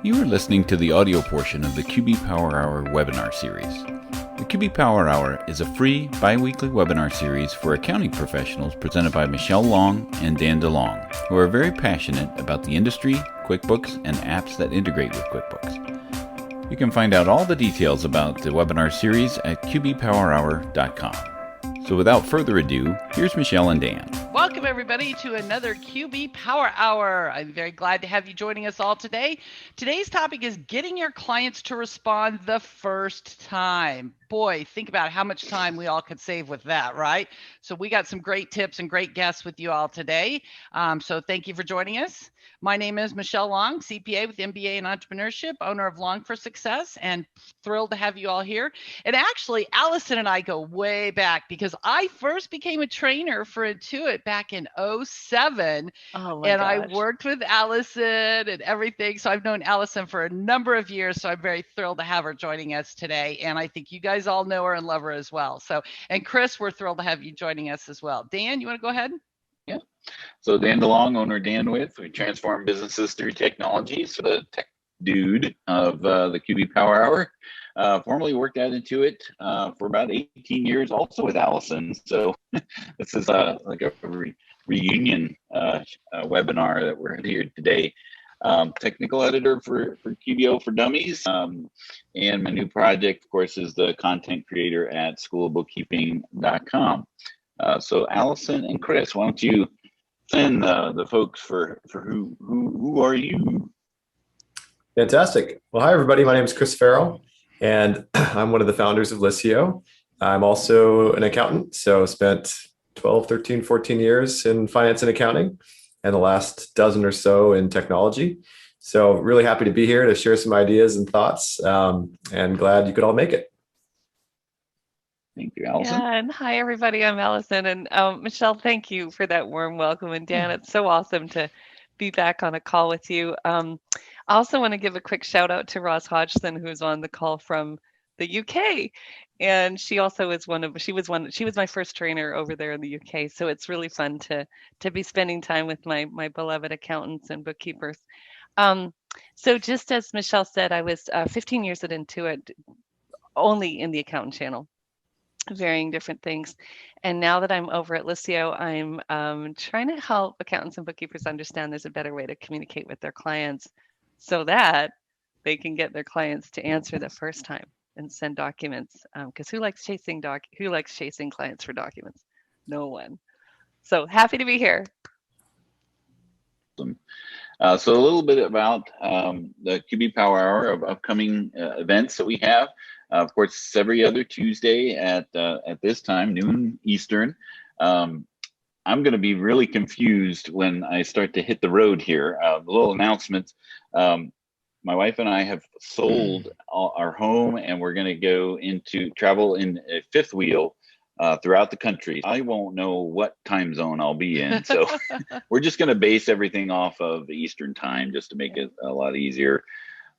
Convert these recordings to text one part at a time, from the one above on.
You are listening to the audio portion of the QB Power Hour webinar series. The QB Power Hour is a free biweekly webinar series for accounting professionals presented by Michelle Long and Dan DeLong, who are very passionate about the industry, QuickBooks, and apps that integrate with QuickBooks. You can find out all the details about the webinar series at qbpowerhour.com. So without further ado, here's Michelle and Dan. Welcome everybody to another QB Power Hour. I'm very glad to have you joining us all today. Today's topic is getting your clients to respond the first time. Boy, think about how much time we all could save with that, right? So we got some great tips and great guests with you all today. So thank you for joining us. My name is Michelle Long, CPA with MBA in Entrepreneurship, owner of Long for Success, and thrilled to have you all here. And actually, Allison and I go way back because I first became a trainer for Intuit back in 2007. And I worked with Allison and everything. So I've known Allison for a number of years. So I'm very thrilled to have her joining us today. And I think you guys all know her and love her as well. So, and Chris, we're thrilled to have you joining us as well. Dan, you want to go ahead? Yeah. So Dan DeLong, owner Danwith. We transform businesses through technology. So the tech dude of the QB Power Hour. Formerly worked at Intuit for about 18 years, also with Allison. So this is like a reunion webinar that we're here today. Technical editor for QBO for Dummies. And my new project, of course, is the content creator at Schoolofbookkeeping.com. So Allison and Chris, why don't you send the folks for who are you? Fantastic. Well, hi, everybody. My name is Chris Farrell, and I'm one of the founders of Liscio. I'm also an accountant, so spent 12, 13, 14 years in finance and accounting, and the last dozen or so in technology. So really happy to be here to share some ideas and thoughts, and glad you could all make it. Thank you, Allison. Yeah, and hi, everybody. I'm Allison. And Michelle, thank you for that warm welcome. And Dan, it's so awesome to be back on a call with you. I also want to give a quick shout out to Ross Hodgson, who's on the call from the UK. And she also is she was my first trainer over there in the UK. So it's really fun to be spending time with my beloved accountants and bookkeepers. So just as Michelle said, I was 15 years at Intuit, only in the accountant channel, varying different things. And now that I'm over at Liscio, I'm trying to help accountants and bookkeepers understand there's a better way to communicate with their clients so that they can get their clients to answer the first time and send documents. Because who likes chasing clients for documents? No one. So happy to be here. So a little bit about the QB Power Hour of upcoming events that we have. Of course, it's every other Tuesday at this time, noon Eastern. I'm going to be really confused when I start to hit the road here. Little announcements. My wife and I have sold our home, and we're going to travel in a fifth wheel throughout the country. I won't know what time zone I'll be in, so we're just going to base everything off of the Eastern time just to make it a lot easier.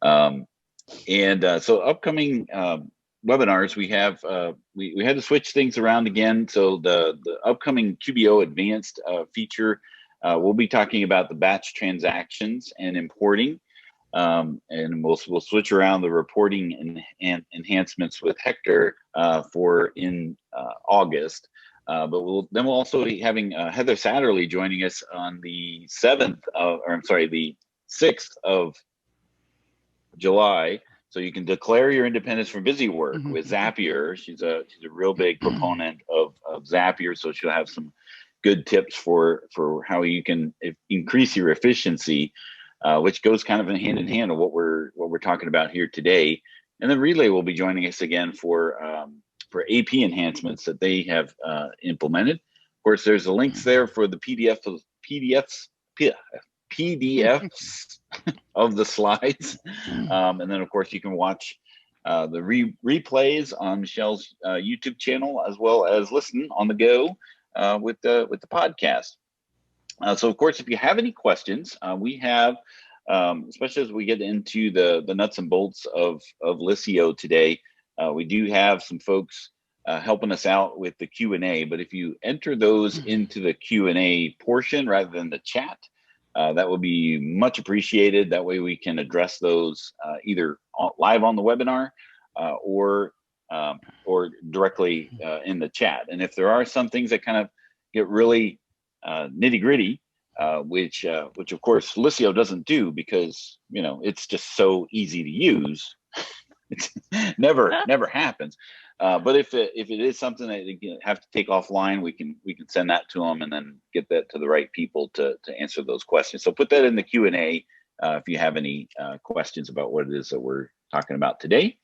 So upcoming webinars, we have we had to switch things around again. So the upcoming QBO Advanced feature, we'll be talking about the batch transactions and importing, and we'll switch around the reporting and enhancements with Hector for in August. But we'll also be having Heather Satterley joining us on the 6th of July. So you can declare your independence from busy work with Zapier. She's a real big proponent of Zapier, so she'll have some good tips for how you can increase your efficiency, which goes kind of hand in hand with what we're talking about here today. And then Relay will be joining us again for AP enhancements that they have implemented. Of course, there's the links there for the PDFs of the slides. And then, of course, you can watch the replays on Michelle's YouTube channel, as well as listen on the go with the podcast. So, of course, if you have any questions, we have, especially as we get into the nuts and bolts of Liscio today, we do have some folks helping us out with the Q&A. But if you enter those into the Q&A portion rather than the chat, that would be much appreciated. That way we can address those either live on the webinar or directly in the chat. And if there are some things that kind of get really nitty gritty, which of course Liscio doesn't do because it's just so easy to use. It's never happens. But if it is something that you have to take offline, we can send that to them and then get that to the right people to answer those questions. So put that in the Q&A if you have any questions about what it is that we're talking about today.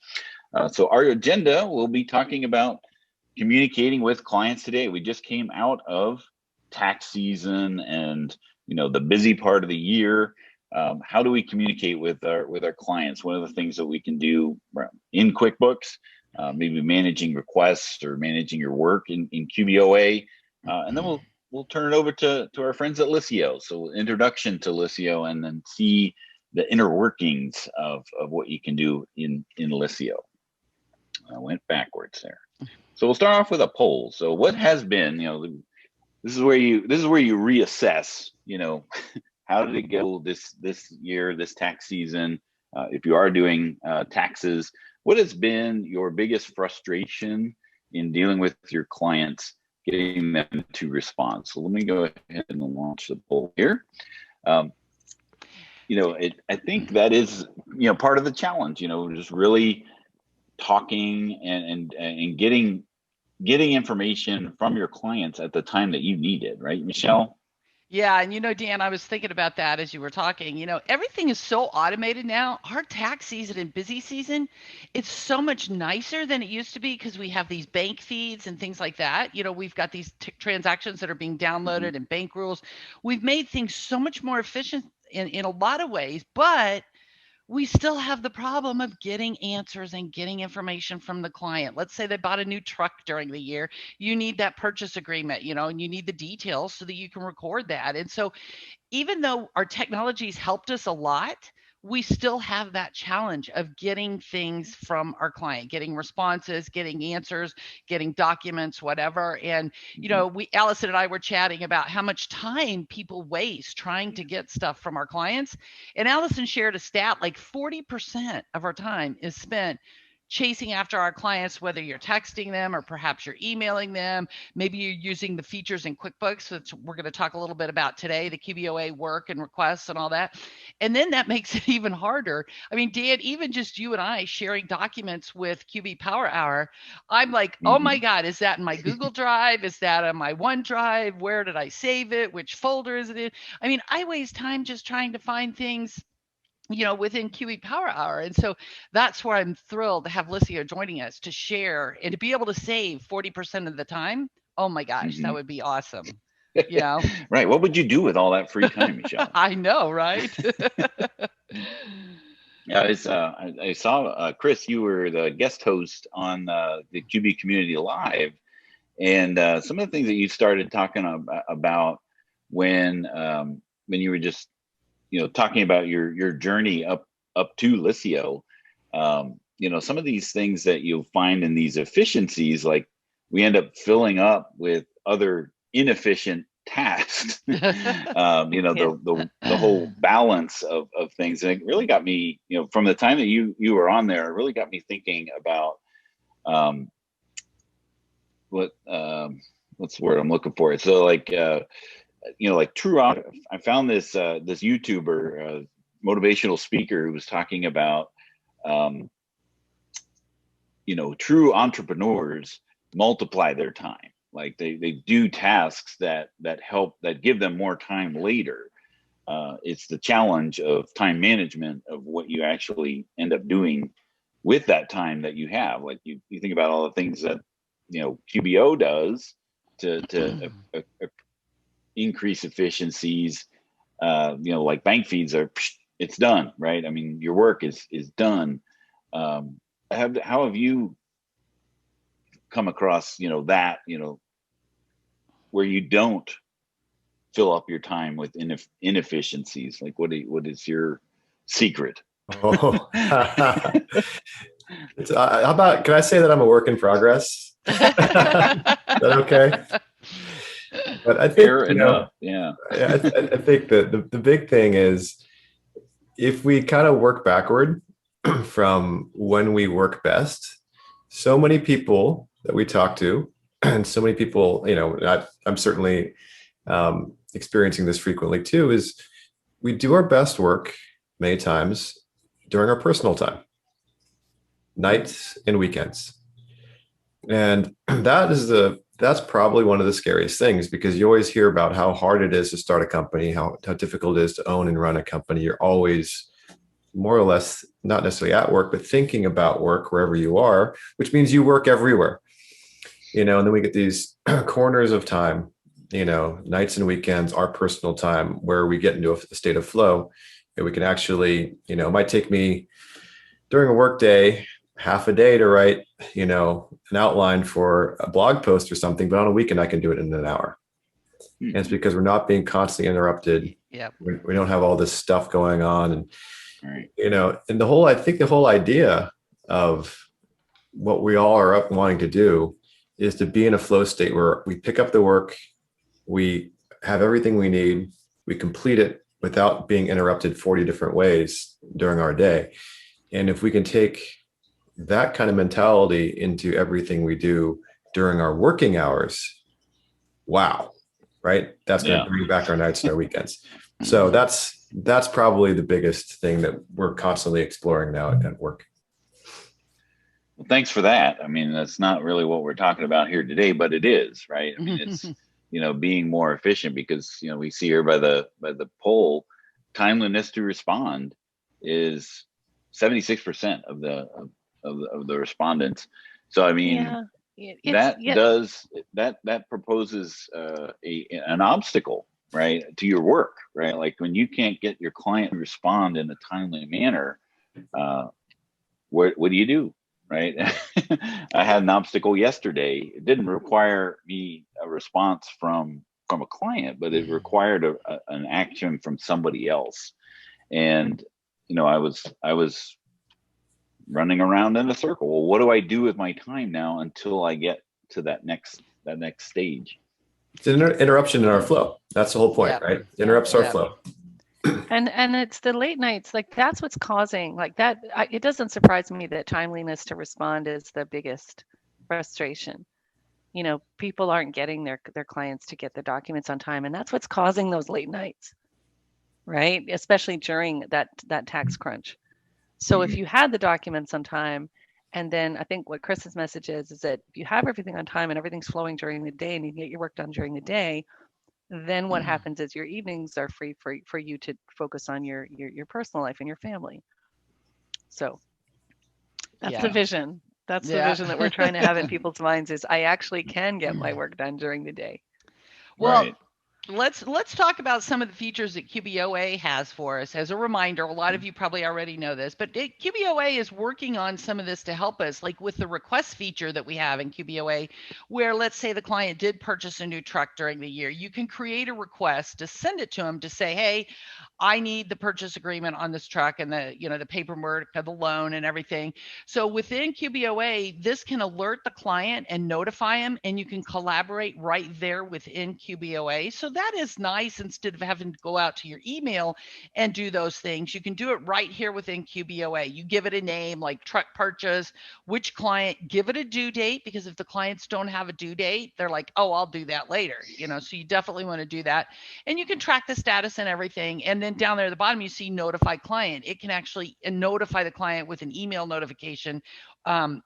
So our agenda, we'll be talking about communicating with clients today. We just came out of tax season and the busy part of the year. How do we communicate with our clients? One of the things that we can do in QuickBooks, maybe managing requests or managing your work in QBOA, and then we'll turn it over to our friends at Liscio. So introduction to Liscio, and then see the inner workings of what you can do in Liscio. I went backwards there. So we'll start off with a poll. So what has been, this is where you reassess, how did it go this year, this tax season? If you are doing taxes, what has been your biggest frustration in dealing with your clients, getting them to respond? So let me go ahead and launch the poll here. I think that is, part of the challenge, just really talking and getting information from your clients at the time that you need it, right, Michelle? Yeah. And Dan, I was thinking about that as you were talking. Everything is so automated now. Our tax season and busy season, it's so much nicer than it used to be because we have these bank feeds and things like that. We've got these transactions that are being downloaded and bank rules. We've made things so much more efficient in a lot of ways, but we still have the problem of getting answers and getting information from the client. Let's say they bought a new truck during the year. You need that purchase agreement, and you need the details so that you can record that. And so even though our technology's helped us a lot, we still have that challenge of getting things from our client, getting responses, getting answers, getting documents, whatever. And, Allison and I were chatting about how much time people waste trying to get stuff from our clients. And Allison shared a stat, like 40% of our time is spent chasing after our clients, whether you're texting them or perhaps you're emailing them. Maybe you're using the features in QuickBooks, which we're going to talk a little bit about today, the QBOA work and requests and all that. And then that makes it even harder. I mean, Dan, even just you and I sharing documents with QB Power Hour, I'm like, oh my God, is that in my Google Drive? Is that on my OneDrive? Where did I save it? Which folder is it in? I mean, I waste time just trying to find things within QE Power Hour. And so that's where I'm thrilled to have Liscio joining us to share and to be able to save 40% of the time. Oh my gosh, that would be awesome. Right. What would you do with all that free time, Michelle? I know, right? Yeah, I saw, Chris, you were the guest host on the QB Community Live. And some of the things that you started talking about when you were just talking about your journey up to Liscio, some of ththese things that you'll find in these efficiencies, like we end up filling up with other inefficient tasks, the whole balance of things. And it really got me, from the time that you were on there, it really got me thinking about what's the word I'm looking for? So like true, I found this YouTuber, motivational speaker, who was talking about, true entrepreneurs multiply their time. Like they do tasks that give them more time later. It's the challenge of time management, of what you actually end up doing with that time that you have. Like you think about all the things that QBO does to increase efficiencies, like bank feeds it's done, right? I mean, your work is done. How have you come across, that, where you don't fill up your time with inefficiencies? Like what is your secret? Oh, how about, can I say that I'm a work in progress? Is that okay? But I think, Fair enough. Yeah. I think that the big thing is if we kind of work backward from when we work best, so many people that we talk to, and so many people, I'm certainly experiencing this frequently too, is we do our best work many times during our personal time, nights and weekends. And that's probably one of the scariest things, because you always hear about how hard it is to start a company, how difficult it is to own and run a company. You're always more or less not necessarily at work, but thinking about work wherever you are, which means you work everywhere. And then we get these corners of time, nights and weekends, our personal time, where we get into a state of flow, and we can actually, it might take me during a work day half a day to write, an outline for a blog post or something, but on a weekend I can do it in an hour. And it's because we're not being constantly interrupted. Yep. We don't have all this stuff going on, and Right. and I think the whole idea of what we all are up wanting to do is to be in a flow state where we pick up the work, we have everything we need, we complete it without being interrupted 40 different ways during our day. And if we can take that kind of mentality into everything we do during our working hours, wow, right? That's going to bring back our nights and our weekends. So that's probably the biggest thing that we're constantly exploring now at work. Well, thanks for that. I mean, that's not really what we're talking about here today, but it is, right? I mean, it's, being more efficient, because, we see here by the poll, timeliness to respond is 76% of the respondents. So, I mean, that proposes an obstacle, right, to your work, right? Like when you can't get your client to respond in a timely manner, what do you do, right? I had an obstacle yesterday. It didn't require me a response from a client, but it required an action from somebody else. And I was running around in a circle. Well, what do I do with my time now until I get to that next stage? It's an interruption in our flow. That's the whole point, right? It interrupts our flow. And it's the late nights, like that's what's causing like that. It doesn't surprise me that timeliness to respond is the biggest frustration. People aren't getting their clients to get the documents on time, and that's what's causing those late nights, right? Especially during that tax crunch. So if you had the documents on time, and then I think what Chris's message is that if you have everything on time and everything's flowing during the day and you can get your work done during the day, then what happens is your evenings are free for you to focus on your personal life and your family. So that's the vision. That's the vision that we're trying to have in people's minds, is I actually can get my work done during the day. Well, right. Let's talk about some of the features that QBOA has for us. As a reminder, a lot of you probably already know this, but QBOA is working on some of this to help us, like with the request feature that we have in QBOA, where let's say the client did purchase a new truck during the year. You can create a request to send it to them to say, hey, I need the purchase agreement on this truck and the paperwork of the loan and everything. So within QBOA, this can alert the client and notify them, and you can collaborate right there within QBOA. So that is nice. Instead of having to go out to your email and do those things, you can do it right here within QBOA. You give it a name like truck purchase, which client, give it a due date, because if the clients don't have a due date, they're like, oh, I'll do that later. So you definitely want to do that. And you can track the status and everything. And then down there at the bottom, you see notify client. It can actually notify the client with an email notification to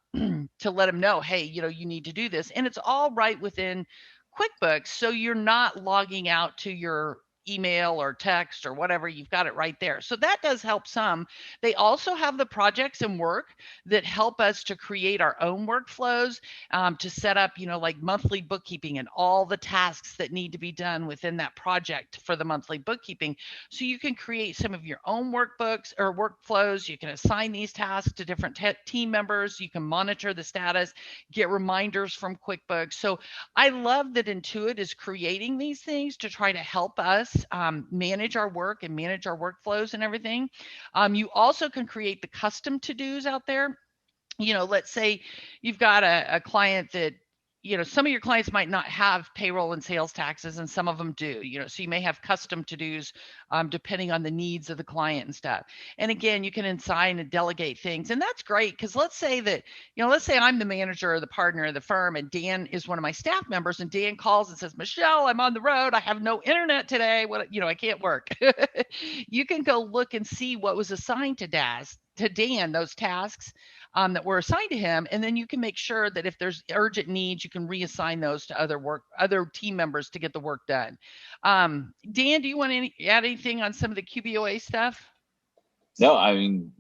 let them know, hey, you need to do this. And it's all right within QuickBooks, so you're not logging out to your email or text or whatever. You've got it right there. So that does help some. They also have the projects and work that help us to create our own workflows, to set up, like monthly bookkeeping and all the tasks that need to be done within that project for the monthly bookkeeping. So you can create some of your own workbooks or workflows. You can assign these tasks to different team members. You can monitor the status, get reminders from QuickBooks. So I love that Intuit is creating these things to try to help us manage our work and manage our workflows and everything. You also can create the custom to-dos out there. Let's say you've got a client that some of your clients might not have payroll and sales taxes, and some of them do, so you may have custom to-dos depending on the needs of the client and stuff. And again, you can assign and delegate things. And that's great, because let's say I'm the manager or the partner of the firm, and Dan is one of my staff members, and Dan calls and says, Michelle, I'm on the road. I have no internet today. I can't work. You can go look and see what was assigned to Dan, those tasks that were assigned to him, and then you can make sure that if there's urgent needs, you can reassign those to other team members to get the work done. Dan, do you want to add anything on some of the QBOA stuff? No, I mean,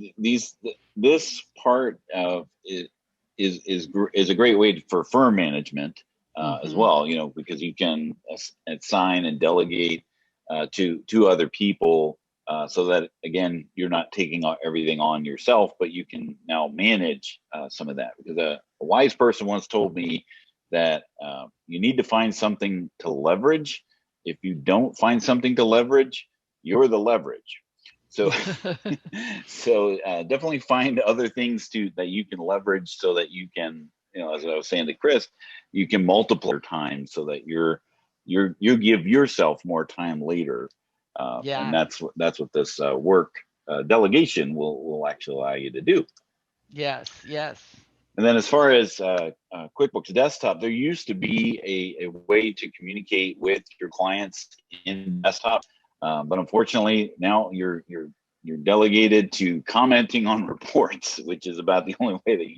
this part of it is a great way for firm management as well, because you can assign and delegate to other people. So that, again, you're not taking everything on yourself, but you can now manage some of that. Because a wise person once told me that you need to find something to leverage. If you don't find something to leverage, you're the leverage. So, definitely find other things that you can leverage, so that you can, as I was saying to Chris, you can multiply your time, so that you give yourself more time later. And that's what this work delegation will actually allow you to do. Yes. And then as far as QuickBooks Desktop, there used to be a way to communicate with your clients in Desktop, but unfortunately now you're delegated to commenting on reports, which is about the only way that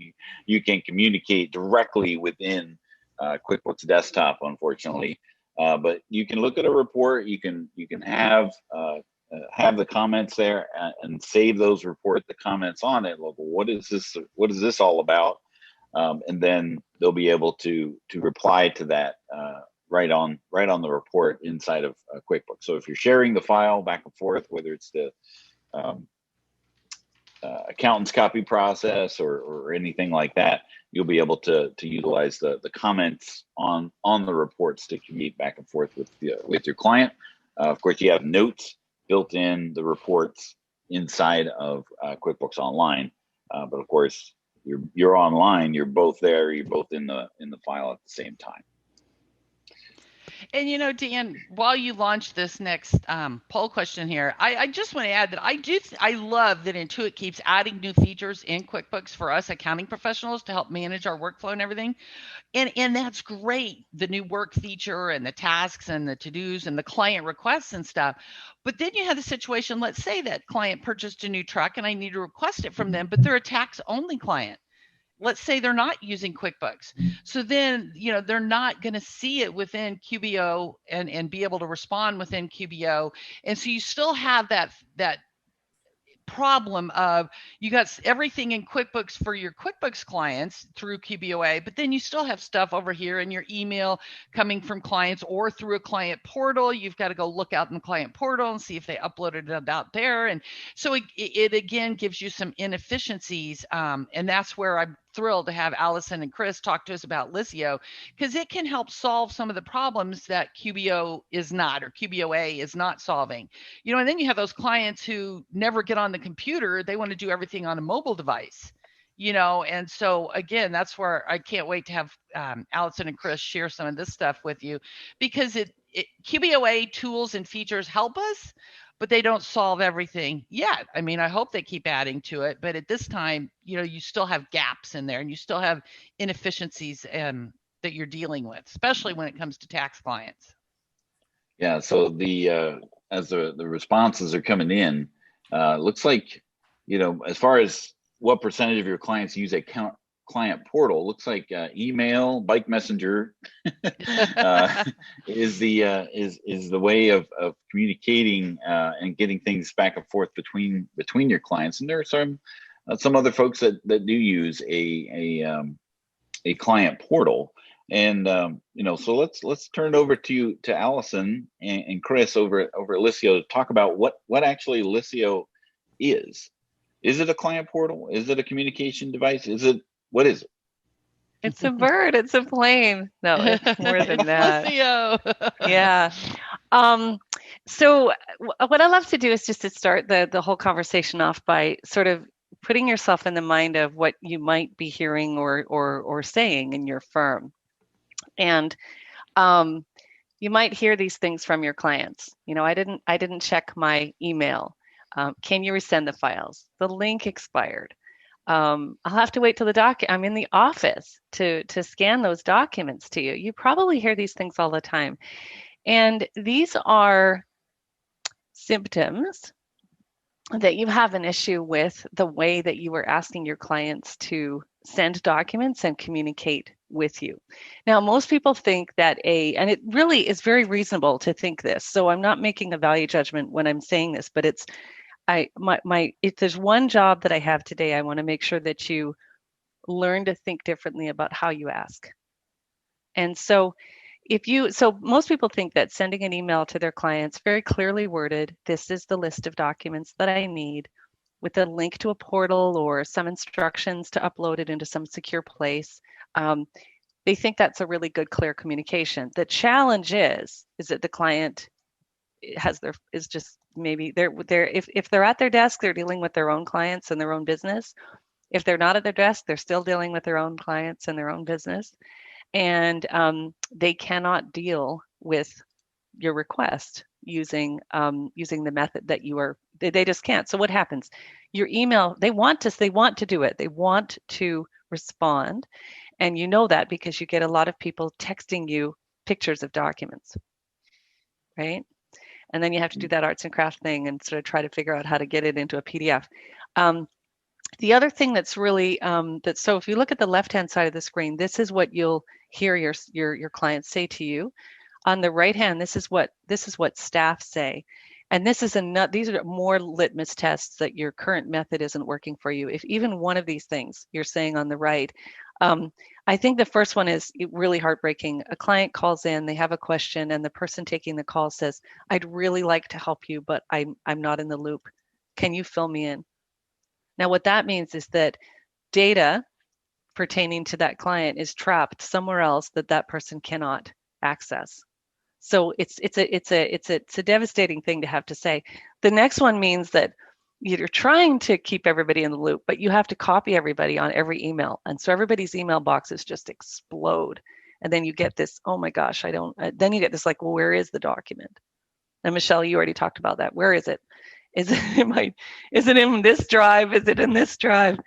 you can communicate directly within QuickBooks Desktop, unfortunately. But you can look at a report. You can have the comments there and save those reports, the comments on it. Look, what is this all about? And then they'll be able to reply to that right on the report inside of QuickBooks. So if you're sharing the file back and forth, whether it's the accountant's copy process or anything like that, you'll be able to utilize the comments on the reports to communicate back and forth with your client. Of course, you have notes built in the reports inside of QuickBooks Online, but of course, you're online. You're both there. You're both in the file at the same time. And Dan, while you launch this next poll question here, I just want to add that I love that Intuit keeps adding new features in QuickBooks for us accounting professionals to help manage our workflow and everything. And that's great, the new work feature and the tasks and the to-dos and the client requests and stuff. But then you have the situation, let's say that client purchased a new truck and I need to request it from them, but they're a tax-only client. Let's say they're not using QuickBooks. So then, they're not going to see it within QBO and be able to respond within QBO. And so you still have that problem of you got everything in QuickBooks for your QuickBooks clients through QBOA, but then you still have stuff over here in your email coming from clients or through a client portal. You've got to go look out in the client portal and see if they uploaded it out there. And so it again gives you some inefficiencies. And that's where I'm thrilled to have Allison and Chris talk to us about Lisio, because it can help solve some of the problems that QBO is not, or QBOA is not solving. And then you have those clients who never get on the computer. They want to do everything on a mobile device, and so again, that's where I can't wait to have Allison and Chris share some of this stuff with you, because QBOA tools and features help us, but they don't solve everything yet. I mean, I hope they keep adding to it, but at this time, you still have gaps in there and you still have inefficiencies that you're dealing with, especially when it comes to tax clients. Yeah, so as the responses are coming in, looks like, as far as what percentage of your clients use a client portal, looks like email, bike messenger is the way of communicating and getting things back and forth between your clients. And there are some other folks that do use a client portal. And so let's turn it over to Allison and Chris over at Lisio to talk about what actually Lisio is. Is it a client portal? Is it a communication device? What is it? It's a bird. It's a plane. No, it's more than that. Lisio. Yeah. So what I love to do is just to start the whole conversation off by sort of putting yourself in the mind of what you might be hearing or saying in your firm. And you might hear these things from your clients. I didn't check my email. Can you resend the files? The link expired. I'll have to wait till I'm in the office to scan those documents to you. You probably hear these things all the time. And these are symptoms that you have an issue with the way that you are asking your clients to send documents and communicate with you. Now, most people think that and it really is very reasonable to think this. So I'm not making a value judgment when I'm saying this, but it's, if there's one job that I have today, I want to make sure that you learn to think differently about how you ask. And so most people think that sending an email to their clients, very clearly worded, this is the list of documents that I need, with a link to a portal or some instructions to upload it into some secure place. They think that's a really good, clear communication. The challenge is that the client is just maybe if they're at their desk, they're dealing with their own clients and their own business. If they're not at their desk, they're still dealing with their own clients and their own business. And they cannot deal with your request using the method that they just can't. So what happens? Your email, they want to do it. They want to respond. And you know that because you get a lot of people texting you pictures of documents, right? And then you have to do that arts and craft thing and sort of try to figure out how to get it into a PDF. The other thing that's really so if you look at the left-hand side of the screen, this is what you'll hear your clients say to you. On the right hand, this is what staff say. And these are more litmus tests that your current method isn't working for you. If even one of these things you're saying on the right, I think the first one is really heartbreaking. A client calls in, they have a question, and the person taking the call says, I'd really like to help you, but I'm not in the loop. Can you fill me in? Now, what that means is that data pertaining to that client is trapped somewhere else that person cannot access. So it's a devastating thing to have to say. The next one means that you're trying to keep everybody in the loop, but you have to copy everybody on every email. And so everybody's email boxes just explode. And then you get this, oh my gosh, then you get this like, well, where is the document? And Michelle, you already talked about that. Where is it? Is it in this drive? Is it in this drive?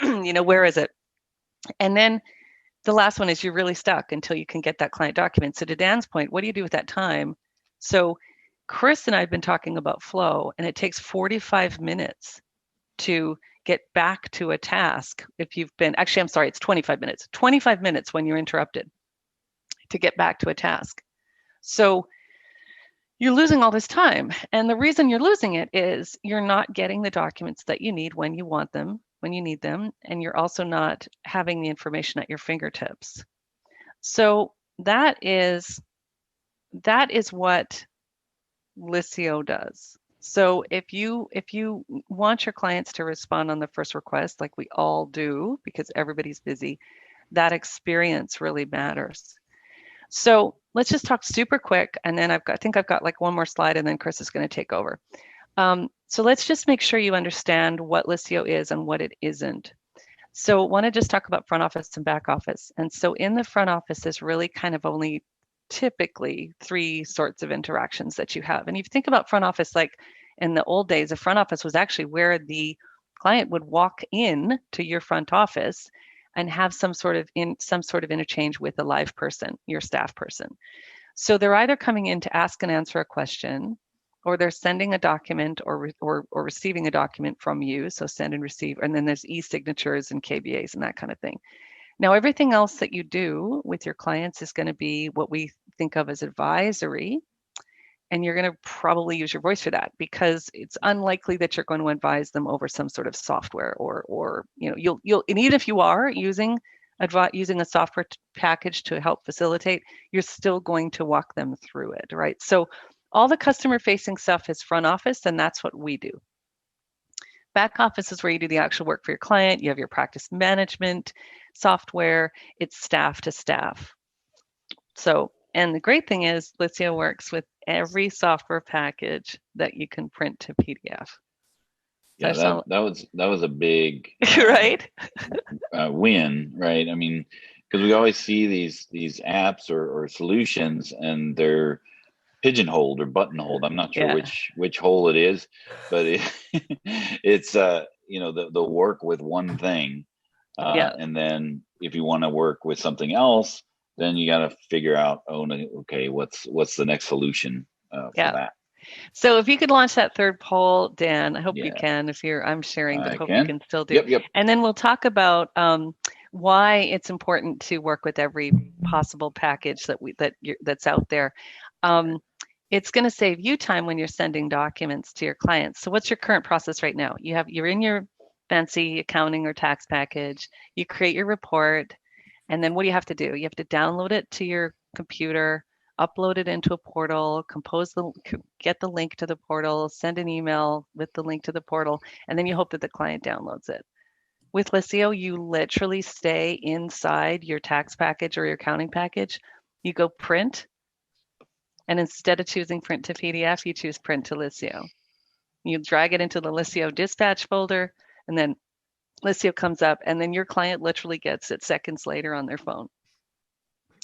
Where is it? And then the last one is you're really stuck until you can get that client document. So to Dan's point, what do you do with that time? So Chris and I have been talking about flow, and it takes 45 minutes to get back to a task. It's 25 minutes. 25 minutes when you're interrupted to get back to a task. So you're losing all this time. And the reason you're losing it is you're not getting the documents that you need when you want them, when you need them, and you're also not having the information at your fingertips. So that is what Listio does. So if you want your clients to respond on the first request, like we all do, because everybody's busy, that experience really matters. So let's just talk super quick, and then I think I've got like one more slide, and then Chris is going to take over. So let's just make sure you understand what Listio is and what it isn't. So I want to just talk about front office and back office. And so in the front office, there's really kind of only typically 3 sorts of interactions that you have. And if you think about front office, like in the old days, the front office was actually where the client would walk in to your front office and have some sort of interchange with a live person, your staff person. So they're either coming in to ask and answer a question, or they're sending a document or receiving a document from you. So send and receive, and then there's e-signatures and KBAs and that kind of thing. Now, everything else that you do with your clients is going to be what we think of as advisory. And you're going to probably use your voice for that, because it's unlikely that you're going to advise them over some sort of software or you'll and even if you are using a software package to help facilitate, you're still going to walk them through it, right? So all the customer facing stuff is front office, and that's what we do. Back office is where you do the actual work for your client. You have your practice management software. It's staff to staff. So, and the great thing is Listio works with every software package that you can print to PDF. Yeah, that was a big right win, right? I mean, because we always see these apps or solutions, and they're pigeonholed or buttonholed. I'm not sure which hole it is, but it's they'll work with one thing, and then if you want to work with something else, then you got to figure out, okay, what's the next solution for that. So if you could launch that third poll, Dan, I hope you can. I'm sharing, but hope you can still do. Yep. And then we'll talk about why it's important to work with every possible package that's out there. It's going to save you time when you're sending documents to your clients. So what's your current process right now? You're in your fancy accounting or tax package. You create your report, and then what do you have to do? You have to download it to your computer, upload it into a portal, get the link to the portal, send an email with the link to the portal, and then you hope that the client downloads it. With Lissio, you literally stay inside your tax package or your accounting package. You go print, and instead of choosing print to PDF, you choose print to Lissio. You drag it into the Lissio dispatch folder, and then Lissio comes up, and then your client literally gets it seconds later on their phone.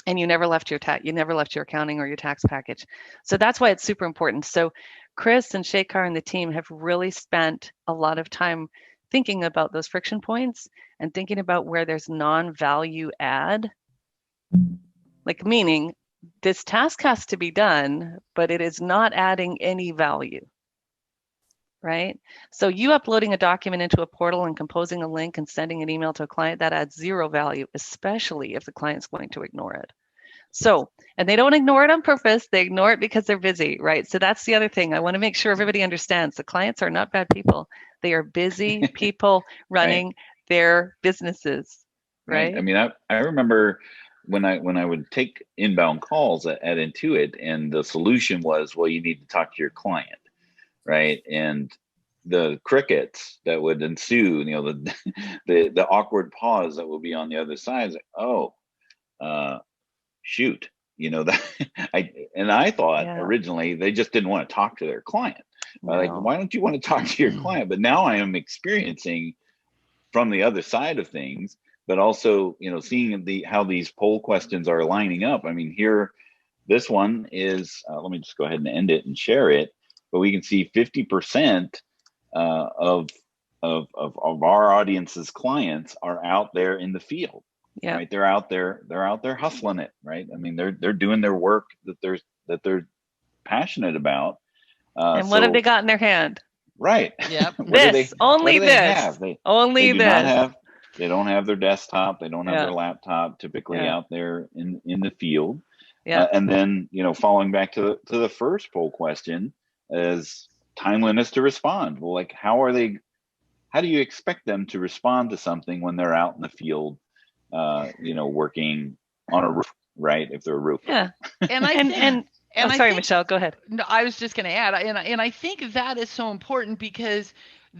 And you never left your accounting or your tax package. So that's why it's super important. So Chris and Shekhar and the team have really spent a lot of time thinking about those friction points and thinking about where there's non-value add, like meaning this task has to be done, but it is not adding any value, right? So you uploading a document into a portal and composing a link and sending an email to a client, that adds zero value, especially if the client's going to ignore it. So, and they don't ignore it on purpose, they ignore it because they're busy, right? So that's the other thing. I want to make sure everybody understands the clients are not bad people. They are busy people running their businesses, right? I mean, I remember when I would take inbound calls at Intuit, and the solution was, well, you need to talk to your client, right? And the crickets that would ensue, the awkward pause that will be on the other side is like, shoot, that I thought originally they just didn't want to talk to their client. Like, why don't you want to talk to your client? But now I am experiencing from the other side of things, but also, seeing how these poll questions are lining up. I mean, here, this one is, let me just go ahead and end it and share it, but we can see 50% of our audience's clients are out there in the field. Yeah. Right. They're out there hustling it. Right. I mean, they're doing their work that they're passionate about. And what have they got in their hand? Right. Yep. They don't have their desktop. They don't have their laptop, typically out there in the field. Yeah. And then, following back to the first poll question is timeliness to respond. Well, like, how do you expect them to respond to something when they're out in the field, working on a roof, right? If they're a roofer. Yeah. And sorry, Michelle, go ahead. No, I was just going to add, and I think that is so important because,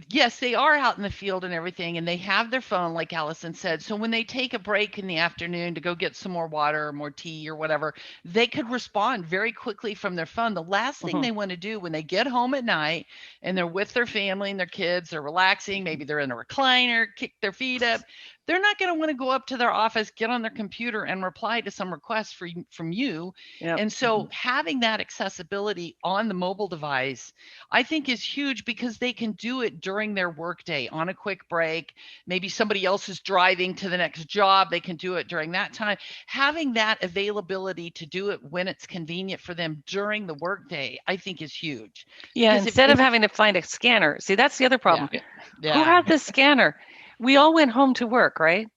yes, they are out in the field and everything, and they have their phone, like Allison said. So when they take a break in the afternoon to go get some more water or more tea or whatever, they could respond very quickly from their phone. The last thing they want to do when they get home at night and they're with their family and their kids, they're relaxing, maybe they're in a recliner, kick their feet up, they're not going to want to go up to their office, get on their computer and reply to some request from you. Yep. And so having that accessibility on the mobile device, I think is huge because they can do it during their workday on a quick break. Maybe somebody else is driving to the next job. They can do it during that time. Having that availability to do it when it's convenient for them during the workday, I think is huge. Yeah, because instead of having to find a scanner. See, that's the other problem. Yeah. Who has this scanner? We all went home to work, right?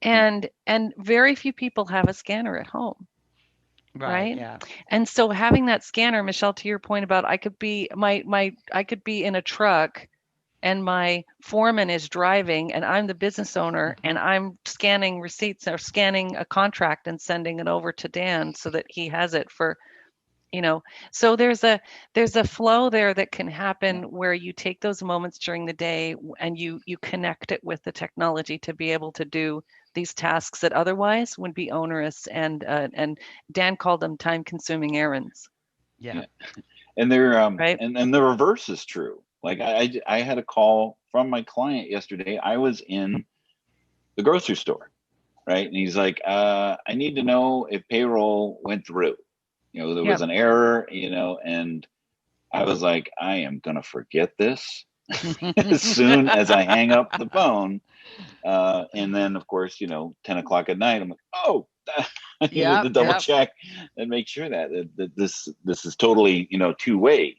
And very few people have a scanner at home. Right. Yeah. And so having that scanner, Michelle, to your point about I could be I could be in a truck and my foreman is driving and I'm the business owner and I'm scanning receipts or scanning a contract and sending it over to Dan so that he has it for, so there's a flow there that can happen where you take those moments during the day and you connect it with the technology to be able to do these tasks that otherwise would be onerous and Dan called them time-consuming errands. Yeah. And they're right. And the reverse is true. Like I had a call from my client yesterday. I was in the grocery store right? And he's like, I need to know if payroll went through. There Yep. was an error, and I was like, I am going to forget this as soon as I hang up the phone. And then, of course, 10 o'clock at night, I'm like, oh, I needed to double check and make sure that this is totally, two-way,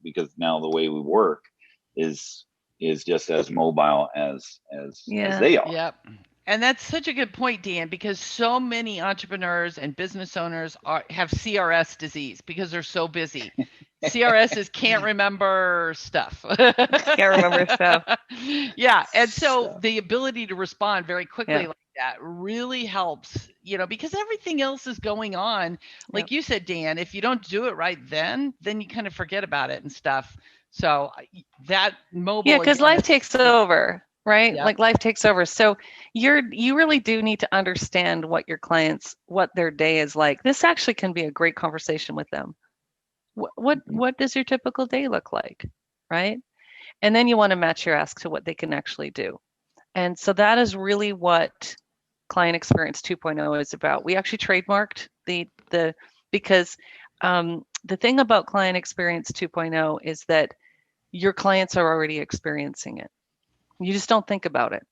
because now the way we work is just as mobile as they are. Yep. And that's such a good point, Dan, because so many entrepreneurs and business owners have CRS disease because they're so busy. CRS is can't remember stuff. Can't remember stuff. Yeah. And so the ability to respond very quickly like that really helps, because everything else is going on. Like you said, Dan, if you don't do it right then you kind of forget about it and stuff. So that mobile. Yeah, because life takes over. Right? Yep. Like life takes over. So you really do need to understand what your clients, what their day is like. This actually can be a great conversation with them. What does your typical day look like? Right? And then you want to match your ask to what they can actually do. And so that is really what Client Experience 2.0 is about. We actually trademarked because the thing about Client Experience 2.0 is that your clients are already experiencing it. You just don't think about it,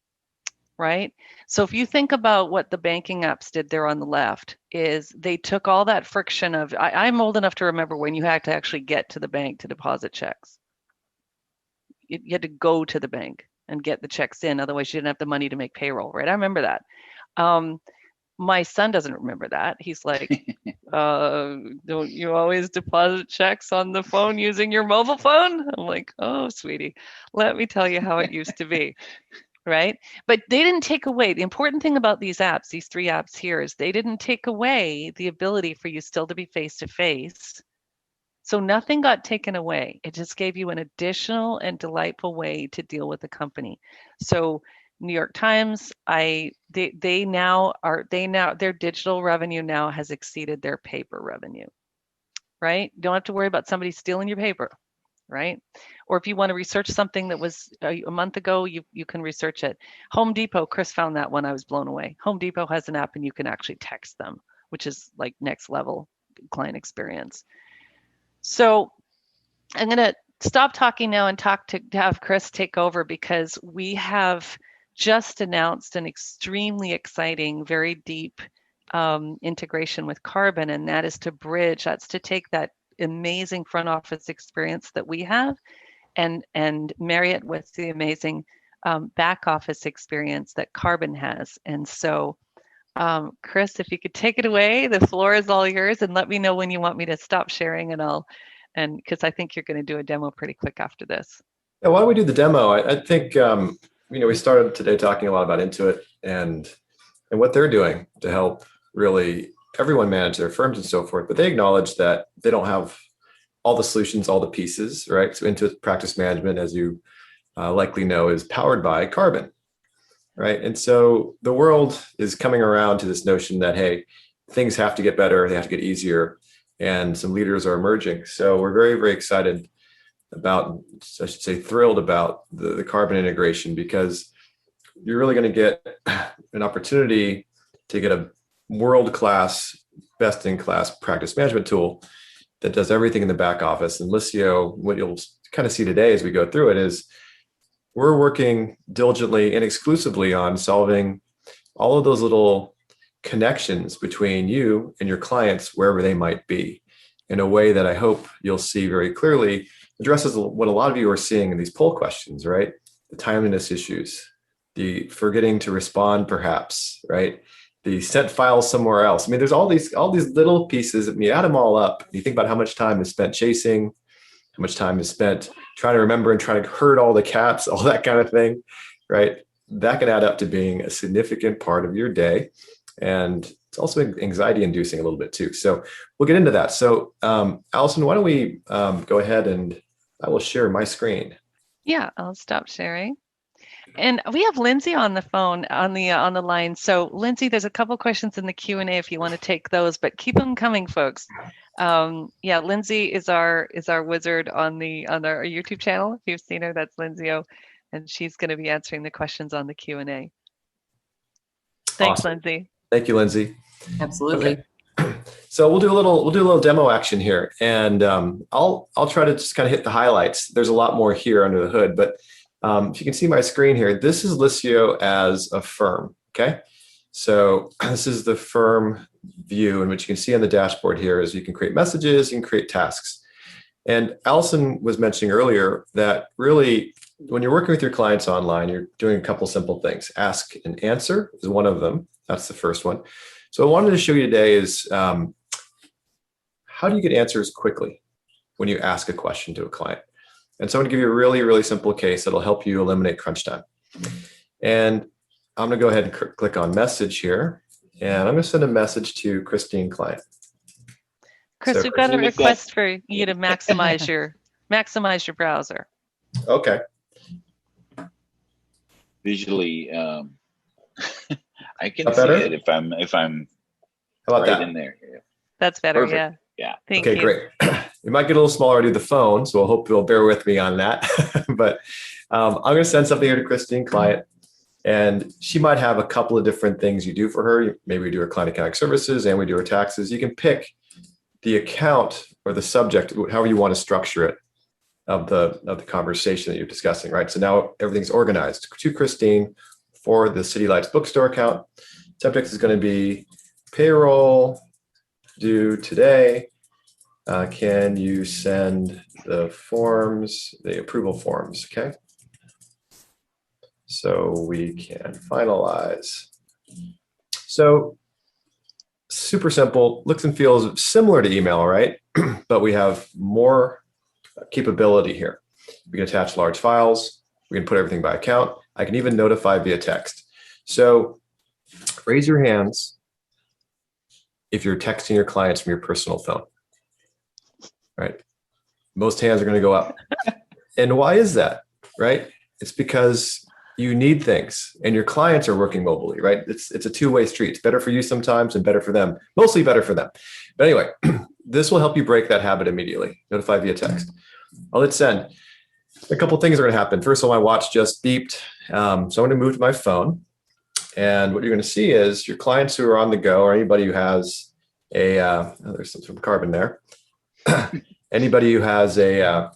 right? So if you think about what the banking apps did there on the left, is they took all that friction of, I'm old enough to remember when you had to actually get to the bank to deposit checks. You had to go to the bank and get the checks in, otherwise you didn't have the money to make payroll, right? I remember that. My son doesn't remember that. He's like, don't you always deposit checks on the phone using your mobile phone? I'm like, oh, sweetie, let me tell you how it used to be, right? But they didn't take away. The important thing about these apps, these 3 apps here, is they didn't take away the ability for you still to be face-to-face. So nothing got taken away. It just gave you an additional and delightful way to deal with the company. So New York Times, their digital revenue now has exceeded their paper revenue, right? You don't have to worry about somebody stealing your paper, right? Or if you want to research something that was a month ago, you can research it. Home Depot, Chris found that when I was blown away. Home Depot has an app and you can actually text them, which is like next level client experience. So I'm going to stop talking now and have Chris take over, because we have just announced an extremely exciting, very deep integration with Carbon, and that is to take that amazing front office experience that we have and marry it with the amazing back office experience that Carbon has. And so, Chris, if you could take it away, the floor is all yours, and let me know when you want me to stop sharing, and because I think you're going to do a demo pretty quick after this. Yeah, why don't we do the demo? I think we started today talking a lot about Intuit and what they're doing to help really everyone manage their firms and so forth. But they acknowledge that they don't have all the solutions, all the pieces, right? So Intuit Practice Management, as you likely know, is powered by Carbon, right? And so the world is coming around to this notion that, hey, things have to get better, they have to get easier, and some leaders are emerging. So we're very, very excited about, I should say, thrilled about the Carbon integration, because you're really going to get an opportunity to get a world-class, best-in-class practice management tool that does everything in the back office. And Liscio, what you'll kind of see today as we go through it is we're working diligently and exclusively on solving all of those little connections between you and your clients, wherever they might be, in a way that I hope you'll see very clearly addresses what a lot of you are seeing in these poll questions, right? The timeliness issues, the forgetting to respond, perhaps, right? The sent files somewhere else. I mean, there's all these little pieces. When you add them all up, you think about how much time is spent chasing, how much time is spent trying to remember and trying to herd all the cats, all that kind of thing, right? That can add up to being a significant part of your day. And it's also anxiety inducing a little bit too. So we'll get into that. So Allison, why don't we go ahead and I will share my screen. Yeah, I'll stop sharing. And we have Lindsay on the phone on the line. So Lindsay, there's a couple questions in the Q&A if you want to take those, but keep them coming, folks. Yeah, Lindsay is our wizard on our YouTube channel. If you've seen her, that's Lindsay O, and she's going to be answering the questions on the Q&A. Thanks, Awesome. Lindsay. Thank you, Lindsay. Absolutely. Okay. So we'll do a little demo action here, and I'll try to just kind of hit the highlights. There's a lot more here under the hood, but if you can see my screen here, this is Listio as a firm. Okay, so this is the firm view, and what you can see on the dashboard here is you can create messages, you can create tasks. And Allison was mentioning earlier that really, when you're working with your clients online, you're doing a couple simple things. Ask and answer is one of them. That's the first one. So what I wanted to show you today is how do you get answers quickly when you ask a question to a client? And so I'm going to give you a really, really simple case that'll help you eliminate crunch time. And I'm going to go ahead and click on message here. And I'm going to send a message to Christine client. Chris, So, we've got a Christine, request for you to maximize your browser. Okay. Visually, I can That see better? it if I'm How about right that? in there. That's better. Perfect. Yeah. Yeah. Thank Okay, you. great. It might get a little smaller to the phone, so I hope you'll bear with me on that. But I'm going to send something here to Christine client, and she might have a couple of different things you do for her. Maybe we do her client accounting services and we do her taxes. You can pick the account or the subject, however you want to structure it, of the conversation that you're discussing, right? So now everything's organized to Christine for the City Lights bookstore account. Subject is going to be payroll due today. Can you send the forms, the approval forms? Okay. So we can finalize. So super simple, looks and feels similar to email, right? But we have more capability here. We can attach large files. We can put everything by account. I can even notify via text. So raise your hands if you're texting your clients from your personal phone, right? Most hands are going to go up. And why is that, right? It's because you need things and your clients are working mobilely, right? It's a two-way street. It's better for you sometimes and better for them, mostly better for them. But anyway, this will help you break that habit immediately. Notify via text. I'll hit send. A couple things are going to happen. First of all, my watch just beeped. So I'm going to move to my phone. And what you're going to see is your clients who are on the go, or anybody who has there's some carbon there. Anybody who has a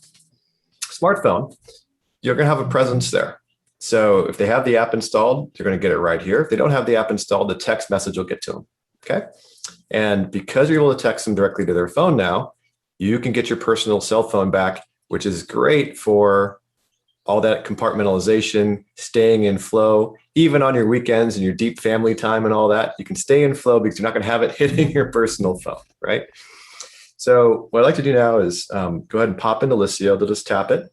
smartphone, you're going to have a presence there. So if they have the app installed, you're going to get it right here. If they don't have the app installed, the text message will get to them. Okay. And because you're able to text them directly to their phone now, you can get your personal cell phone back, which is great for all that compartmentalization, staying in flow, even on your weekends and your deep family time and all that. You can stay in flow because you're not going to have it hitting your personal phone, right? So what I'd like to do now is go ahead and pop into Listio. They'll just tap it.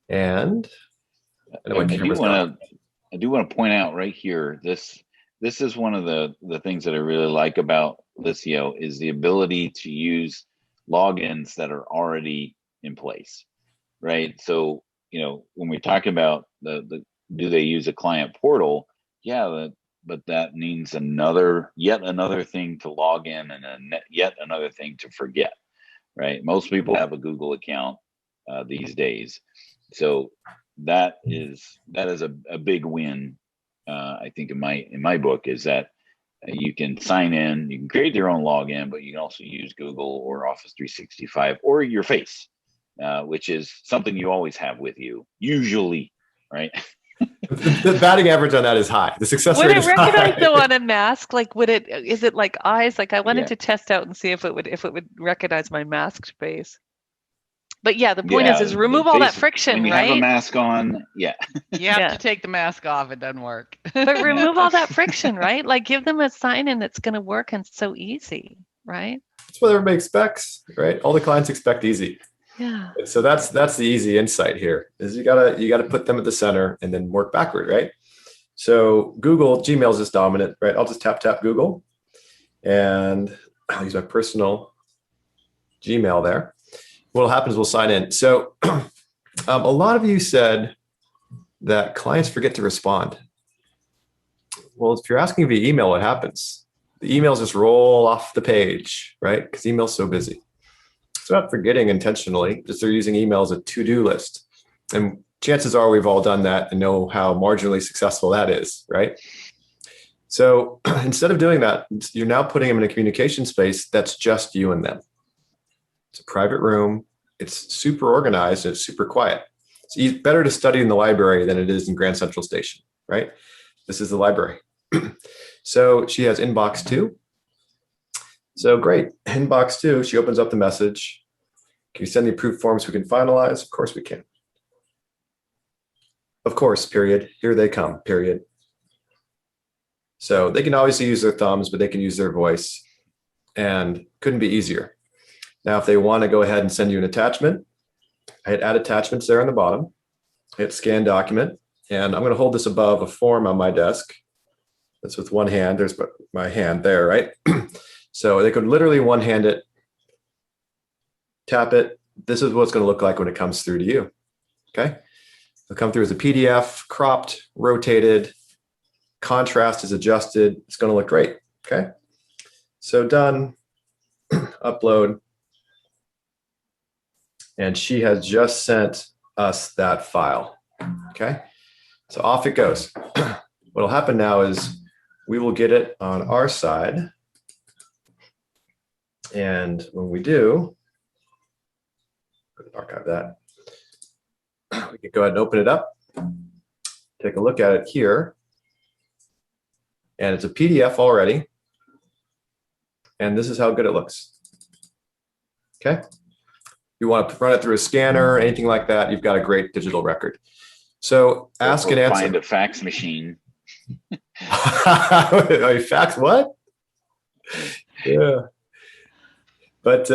And I do want to point out right here, this is one of the things that I really like about Listio is the ability to use logins that are already in place, right? So, when we talk about the do they use a client portal? Yeah, but that means yet another thing to log in and yet another thing to forget, right? Most people have a Google account these days. So that is a big win. I think in my book is that you can sign in, you can create your own login, but you can also use Google or Office 365 or your face, which is something you always have with you, usually, right? The batting average on that is high. The success Would rate it is recognize high. though on a mask? Like, is it like eyes? Like I wanted Yeah. to test out and see if it would recognize my masked face. But yeah, the point is remove all that friction, when you right? have a mask on, yeah. You have Yeah. to take the mask off. It doesn't work. But remove all that friction, right? Like give them a sign-in that's going to work and so easy, right? That's what everybody expects, right? All the clients expect easy. Yeah. So that's the easy insight here is you gotta put them at the center and then work backward, right? So Gmail is just dominant, right? I'll just tap Google and I'll use my personal Gmail there. What'll happen is we'll sign in. So a lot of you said that clients forget to respond. Well, if you're asking via email, what happens? The emails just roll off the page, right? Because email's so busy. It's not forgetting intentionally, just they're using email as a to-do list. And chances are we've all done that and know how marginally successful that is, right? So instead of doing that, you're now putting them in a communication space that's just you and them. It's a private room. It's super organized. And it's super quiet. It's better to study in the library than it is in Grand Central Station, right? This is the library. So she has inbox 2. So great. Inbox 2, she opens up the message. Can you send the approved forms we can finalize? Of course we can. Of course, period. Here they come, period. So they can obviously use their thumbs, but they can use their voice, and couldn't be easier. Now, if they want to go ahead and send you an attachment, I hit add attachments there on the bottom, hit scan document, and I'm going to hold this above a form on my desk. That's with one hand. There's my hand there, right? So they could literally one-hand it, tap it. This is what it's going to look like when it comes through to you. Okay. It'll come through as a PDF, cropped, rotated, contrast is adjusted. It's going to look great. Okay. So done, upload. And she has just sent us that file. Okay. So off it goes. What'll happen now is we will get it on our side. And when we do, archive that. We can go ahead and open it up, take a look at it here. And it's a PDF already. And this is how good it looks. Okay. If you want to run it through a scanner or anything like that, you've got a great digital record. So ask and answer. Find a fax machine. Fax what? Yeah. But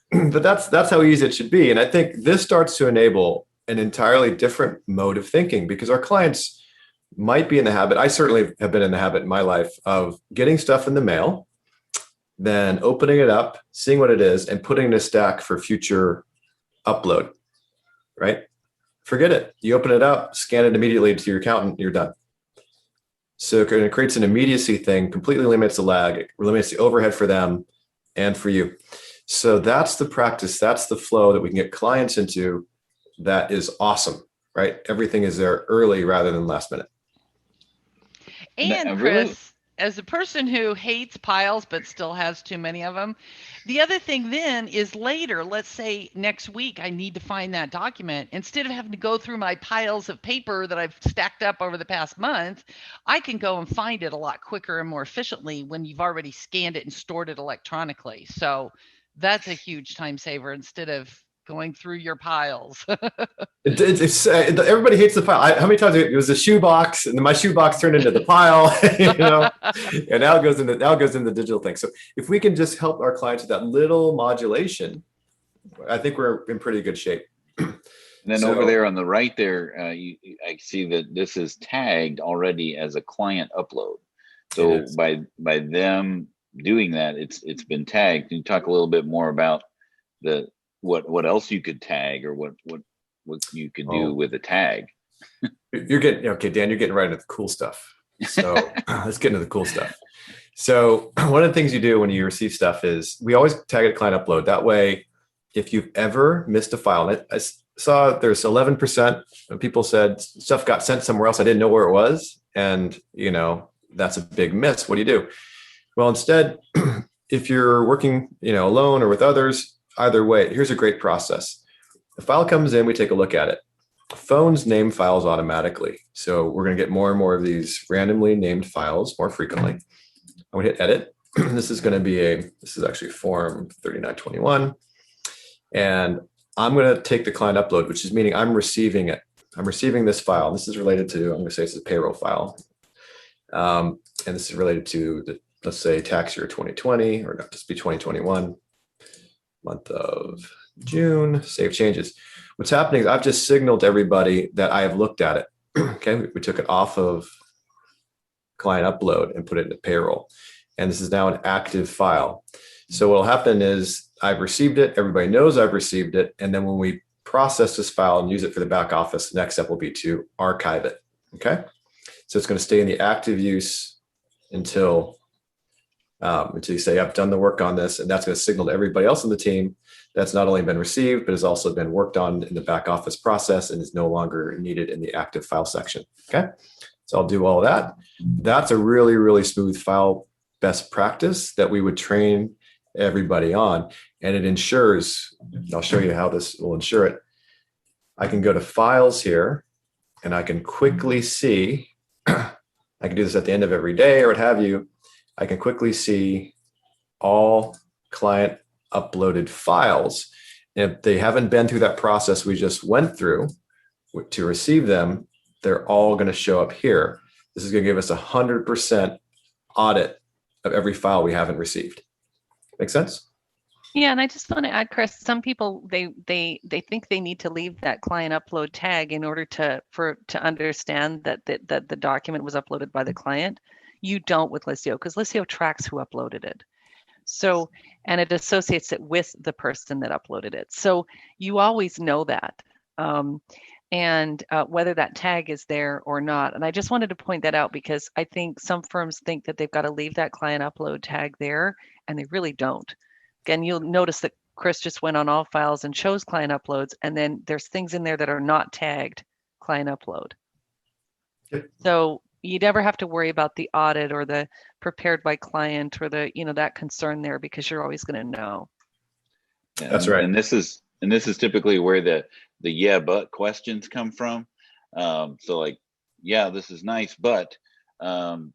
that's how easy it should be. And I think this starts to enable an entirely different mode of thinking, because our clients might be in the habit, I certainly have been in the habit in my life, of getting stuff in the mail, then opening it up, seeing what it is, and putting it in a stack for future upload, right? Forget it. You open it up, scan it immediately to your accountant, you're done. So it creates an immediacy thing, completely limits the lag, it limits the overhead for them and for you. So that's the practice, that's the flow that we can get clients into. That is awesome, right? Everything is there early rather than last minute. And Chris, as a person who hates piles but still has too many of them, the other thing then is later, let's say next week, I need to find that document. Instead of having to go through my piles of paper that I've stacked up over the past month, I can go and find it a lot quicker and more efficiently when you've already scanned it and stored it electronically. So that's a huge time saver instead of going through your piles. Everybody hates the pile. How many times it was a shoebox, and then my shoebox turned into the pile, and now it goes in the digital thing. So if we can just help our clients with that little modulation, I think we're in pretty good shape. And then over there on the right there, I see that this is tagged already as a client upload. So by them doing that, it's been tagged. Can you talk a little bit more about what else you could tag, or what you could do with a tag? You're getting okay, Dan. You're getting right into the cool stuff. So let's get into the cool stuff. So one of the things you do when you receive stuff is we always tag it a client upload. That way, if you've ever missed a file, and I saw there's 11% of people said stuff got sent somewhere else. I didn't know where it was, and that's a big miss. What do you do? Well, instead, if you're working alone or with others, either way, here's a great process. The file comes in, we take a look at it. Phones name files automatically. So we're going to get more and more of these randomly named files more frequently. I'm going to hit edit. This is actually form 3921. And I'm going to take the client upload, which is meaning I'm receiving it. I'm receiving this file. This is related to, I'm going to say it's a payroll file. And this is related to let's say tax year 2020, or not, just be 2021. Month of June, save changes. What's happening is I've just signaled to everybody that I have looked at it. Okay, we took it off of client upload and put it into payroll. And this is now an active file. So what will happen is I've received it, everybody knows I've received it. And then when we process this file and use it for the back office, the next step will be to archive it. Okay, so it's going to stay in the active use until you say, I've done the work on this, and that's going to signal to everybody else on the team that's not only been received, but has also been worked on in the back office process and is no longer needed in the active file section. Okay. So I'll do all that. That's a really, really smooth file best practice that we would train everybody on. And it ensures, I'll show you how this will ensure it. I can go to files here and I can quickly see, I can do this at the end of every day or what have you. I can quickly see all client uploaded files. And if they haven't been through that process we just went through to receive them, they're all going to show up here. This is going to give us 100% audit of every file we haven't received. Make sense? Yeah, and I just want to add, Chris, some people they think they need to leave that client upload tag in order to understand that the document was uploaded by the client. You don't with Listio, because Listio tracks who uploaded it. So, and it associates it with the person that uploaded it. So you always know that. And whether that tag is there or not. And I just wanted to point that out because I think some firms think that they've got to leave that client upload tag there, and they really don't. Again, you'll notice that Chris just went on all files and shows client uploads, and then there's things in there that are not tagged client upload. Okay. So you never have to worry about the audit or the prepared by client or the, that concern there, because you're always going to know. Yeah, that's right. And this is typically where the yeah, but questions come from. So like, yeah, this is nice, but I'm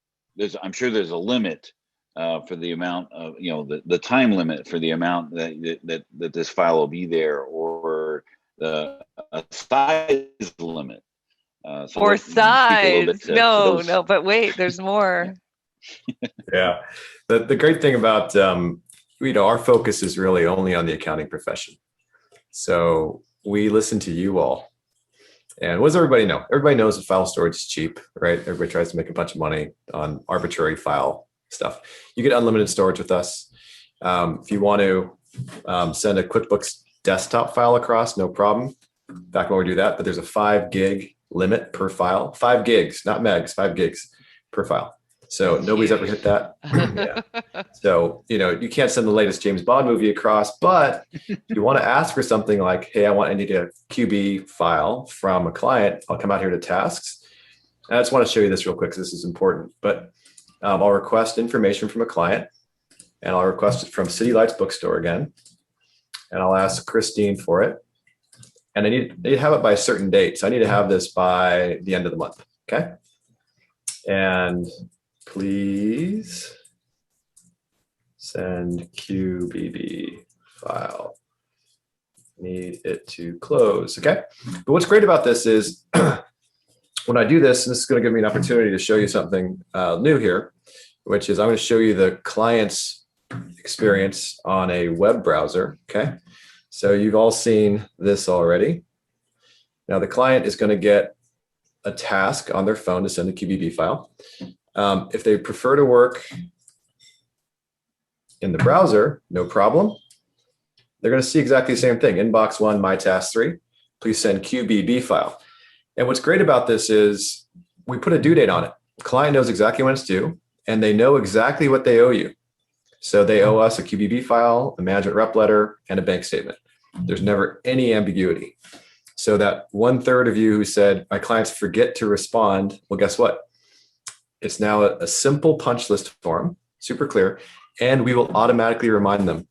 sure there's a limit for the amount of, the time limit for the amount that this file will be there, or a size limit. Or size. No, but wait, there's more. Yeah. The great thing about, our focus is really only on the accounting profession. So we listen to you all. And what does everybody know? Everybody knows that file storage is cheap, right? Everybody tries to make a bunch of money on arbitrary file stuff. You get unlimited storage with us. If you want to send a QuickBooks desktop file across, no problem. Back when we do that, but there's a 5 gig limit per file. 5 gigs, not megs, 5 gigs per file. So That's nobody's huge. ever hit that. Yeah. So, you can't send the latest James Bond movie across, but if you want to ask for something like, hey, I need a QB file from a client, I'll come out here to tasks. And I just want to show you this real quick, because this is important. But I'll request information from a client, and I'll request it from City Lights Bookstore again. And I'll ask Christine for it. And I need to have it by a certain date. So I need to have this by the end of the month. Okay. And please send QBB file. Need it to close. Okay. But what's great about this is when I do this, and this is going to give me an opportunity to show you something new here, which is I'm going to show you the client's experience on a web browser. Okay. So you've all seen this already. Now the client is going to get a task on their phone to send a QBB file. If they prefer to work in the browser, no problem. They're going to see exactly the same thing. Inbox 1, my task 3, please send QBB file. And what's great about this is we put a due date on it. The client knows exactly when it's due, and they know exactly what they owe you. So they owe us a QBB file, a management rep letter, and a bank statement. There's never any ambiguity. So that 1/3 of you who said, my clients forget to respond, well, guess what? It's now a simple punch list form, super clear, and we will automatically remind them.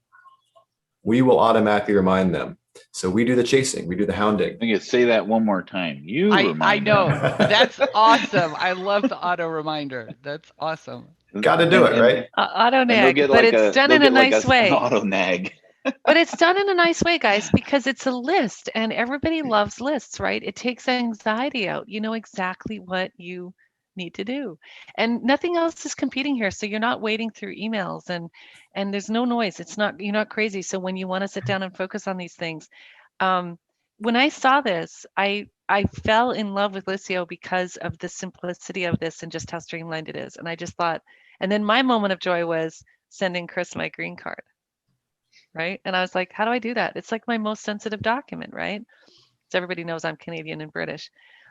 We will automatically remind them. So we do the chasing, we do the hounding. I think say that one more time. I know. That's awesome. I love the auto reminder. That's awesome. Got to do it, right? Auto nag, but it's done in a nice way. An auto nag. But it's done in a nice way, guys, because it's a list, and everybody loves lists, right? It takes anxiety out. You know exactly what you need to do, and nothing else is competing here. So you're not waiting through emails, and there's no noise. You're not crazy. So when you want to sit down and focus on these things, when I saw this, I fell in love with Listio because of the simplicity of this and just how streamlined it is. And I just thought, and then my moment of joy was sending Chris my green card, right? And I was like, how do I do that? It's like my most sensitive document, right? So everybody knows I'm Canadian and British.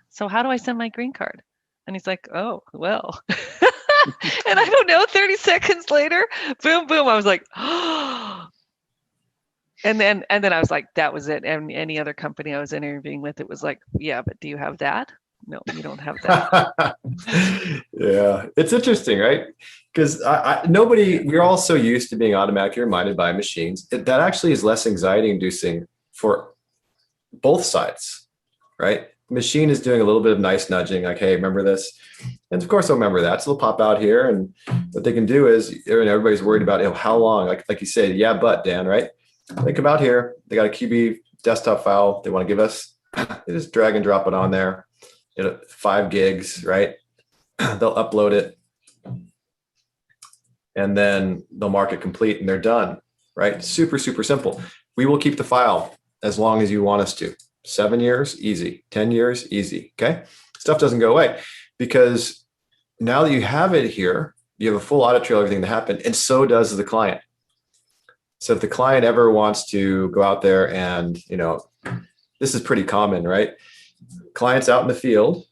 So how do I send my green card? And he's like, oh, well. And I don't know, 30 seconds later, boom, boom. I was like, oh. And then I was like, that was it. And any other company I was interviewing with, it was like, yeah, but do you have that? No, you don't have that. Yeah, it's interesting, right? Because we're all so used to being automatically reminded by machines. That actually is less anxiety inducing for both sides, right? The machine is doing a little bit of nice nudging, like, hey, remember this? And of course, I'll remember that. So they'll pop out here. And what they can do is, everybody's worried about, how long, like you said, yeah, but Dan, right? They come out here, they got a QB desktop file they want to give us. They just drag and drop it on there. 5 gigs, right? They'll upload it and then they'll mark it complete and they're done, right? Super, super simple. We will keep the file as long as you want us to. 7 years, easy. 10 years, easy. Okay. Stuff doesn't go away because now that you have it here, you have a full audit trail, everything that happened, and so does the client. So if the client ever wants to go out there and, this is pretty common, right? Clients out in the field,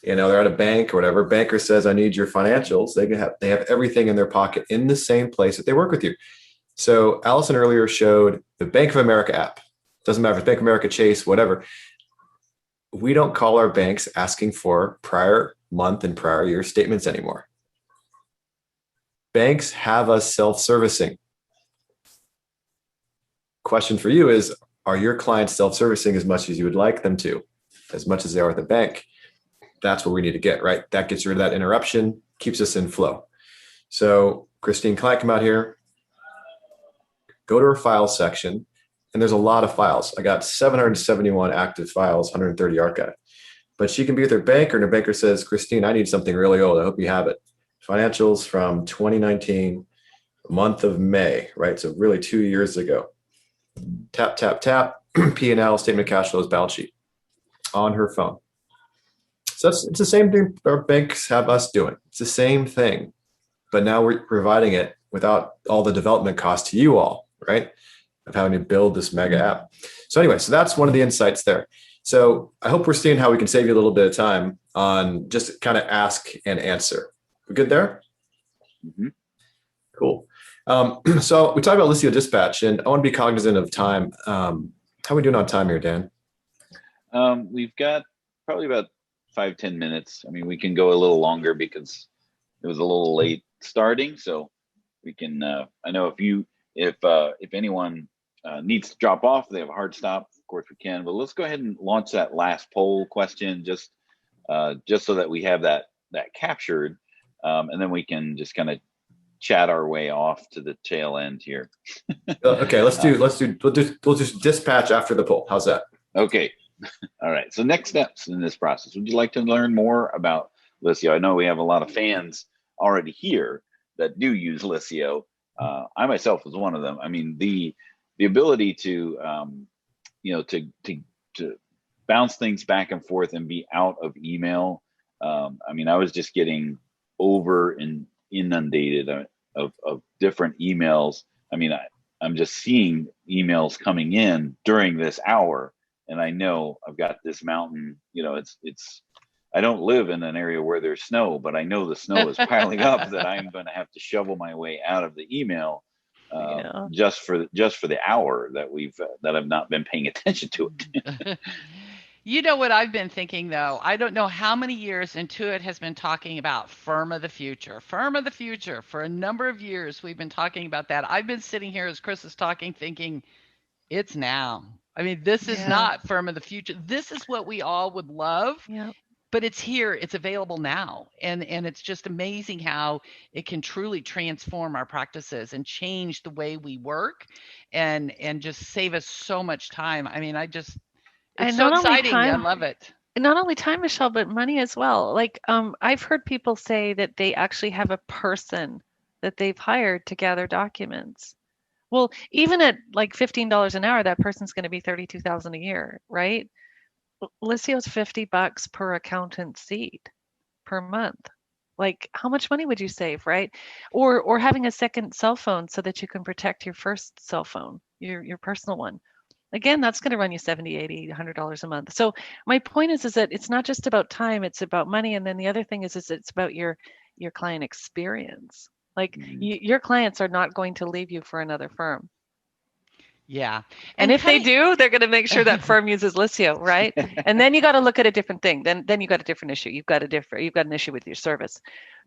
they're at a bank or whatever. Banker says, I need your financials. They have everything in their pocket in the same place that they work with you. So Allison earlier showed the Bank of America app. Doesn't matter if it's Bank of America, Chase, whatever. We don't call our banks asking for prior month and prior year statements anymore. Banks have us self-servicing. Question for you is, are your clients self-servicing as much as you would like them to, as much as they are at the bank? That's where we need to get, right? That gets rid of that interruption, keeps us in flow. So Christine, client come out here, go to her file section, and there's a lot of files. I got 771 active files, 130 archived. But she can be with her banker, and her banker says, Christine, I need something really old. I hope you have it. Financials from 2019, month of May, right? So really 2 years ago. Tap, tap, tap, P&L, statement of cash flows, balance sheet on her phone. So it's the same thing our banks have us doing. It's the same thing, but now we're providing it without all the development costs to you all, right? Of having to build this mega app. So anyway, so that's one of the insights there. So I hope we're seeing how we can save you a little bit of time on just kind of ask and answer. We good there? Mm-hmm. Cool. So we talked about Listio Dispatch, and I want to be cognizant of time. How are we doing on time here, Dan? We've got probably about 5-10 minutes. I mean, we can go a little longer because it was a little late starting. So we can, I know if anyone needs to drop off, they have a hard stop, of course we can, but let's go ahead and launch that last poll question just so that we have that captured. And then we can just kind of chat our way off to the tail end here. Okay, we'll just dispatch after the poll. How's that? Okay. All right. So next steps in this process. Would you like to learn more about Listio? I know we have a lot of fans already here that do use Listio. I myself was one of them. I mean, the ability to to bounce things back and forth and be out of email. I mean, I was just getting inundated of different emails. I mean, I'm just seeing emails coming in during this hour, and I know I've got this mountain. It's. I don't live in an area where there's snow, but I know the snow is piling up that I'm going to have to shovel my way out of the email just for the hour that I've not been paying attention to it. You know what I've been thinking, though? I don't know how many years Intuit has been talking about firm of the future. Firm of the future. For a number of years, we've been talking about that. I've been sitting here as Chris is talking, thinking, it's now. I mean, this is not firm of the future. This is what we all would love. Yeah. But it's here, it's available now. And it's just amazing how it can truly transform our practices and change the way we work and just save us so much time. I mean, it's so exciting. I love it. Not only time, Michelle, but money as well. Like I've heard people say that they actually have a person that they've hired to gather documents. Well, even at like $15 an hour, that person's going to be $32,000 a year, right? Listio's $50 per accountant seat per month. Like, how much money would you save, right? Or having a second cell phone so that you can protect your first cell phone, your personal one. Again, that's going to run you $70, $80, $100 a month. So my point is that it's not just about time, it's about money. And then the other thing is it's about your client experience. Like your clients are not going to leave you for another firm. Yeah. And if they kinda- do, they're going to make sure that firm uses Listio, right? And then you got to look at a different thing. Then you got a different issue. You've got an issue with your service.